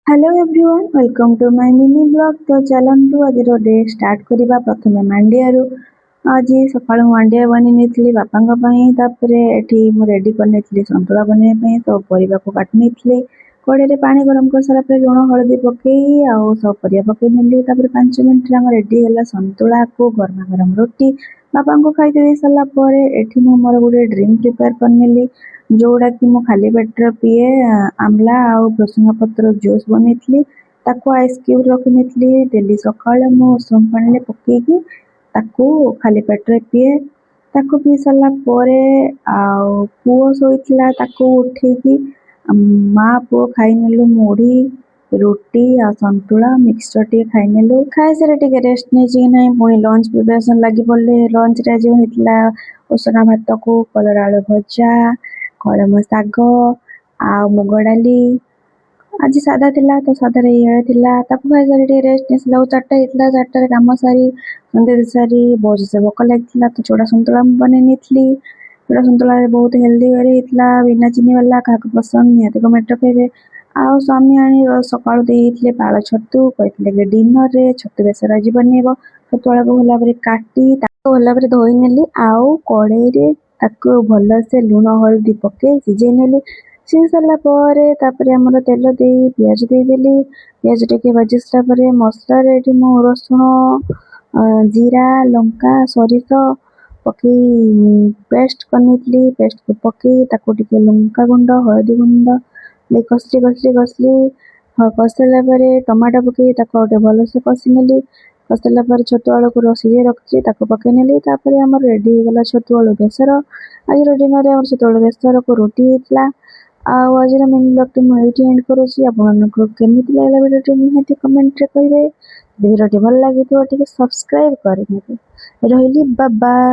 Hello everyone welcome to my mini blog. तो चलतु आज डे स्टार्ट करवा। प्रथम मांडिया आज सका मांडिया बनी बापा रेडी कर सतुला बनवाई सब परिवा को काटनी कड़े पानी गरम कर सारा लुण हलदी पकई सब परिया पकई नेली 5 मिनट रेडी है सतुला को गरमा गरम रोटी बापा को खाई दे सारापर एठी मोर गोटे ड्रिंक प्रिपेयर करनेली जोड़ा कि मु खाली पेटर पीए आमला आउ भृसंगा पत्र जूस बनई आइस क्यूब रखी डेली सकाଳେ मु उषुम पानी पकईकी खाली पेटर पीए पी सारा पुओ शोला उठेकी माँ पुओ खाई नेलु मुढ़ी रोटी आ संतुला मिक्सचर टे खाई नेलु खाई सारे टे रेस्ट नहीं पुणी लंच प्रिपरेशन लगी पड़े। लंच रे आज होता उसना भात को कलरा आलू भजा कलम शाग आ मुग डाली आज सादा थिला तो सादा खाई सारी रेस्ट नहीं 4टा होता 4टार कम सारी सन्ध्या सारी बहुत से भोक लगी तो चूड़ा सतुला बनई चूड़ा सतुला बहुत हेल्दी होता बिना चीनी वाला क्या पसंद निहत कमेंट कहे। आउ स्वामी आनी सका पाल छतु कहते डिनर रे छतु बेसर आज बनइब छतुआ को भल काटी भल धोई नेली आउ कड़े भल से लुण हलदी पके सिझे नेली सिझ सारापर आमर तेल दे पिज देदेली पिज टे भाजी सारापर मसला रसुण जीरा लंका सरिष पकई पेस्ट करनी पेस्ट को पकई टे लंका गुंड हलदी गुंड कसली कसली कसली कसला टमाटो पकई गोटे भलसे कषिनेली कसला छतु आलू को रसी रखी पकई नेली आम रेडी हो गला छतु आलू बेसर। आज डिनर में छतु आलू बेसर को रोटी होता आज मिनी ब्लॉग टी मुझे एंड करुँची आपको केमी लगे भिडियो निहाती कमेंट करेंगे भिडियो भल लगी तो सब्सक्राइब करेंगे रही बाय बाय।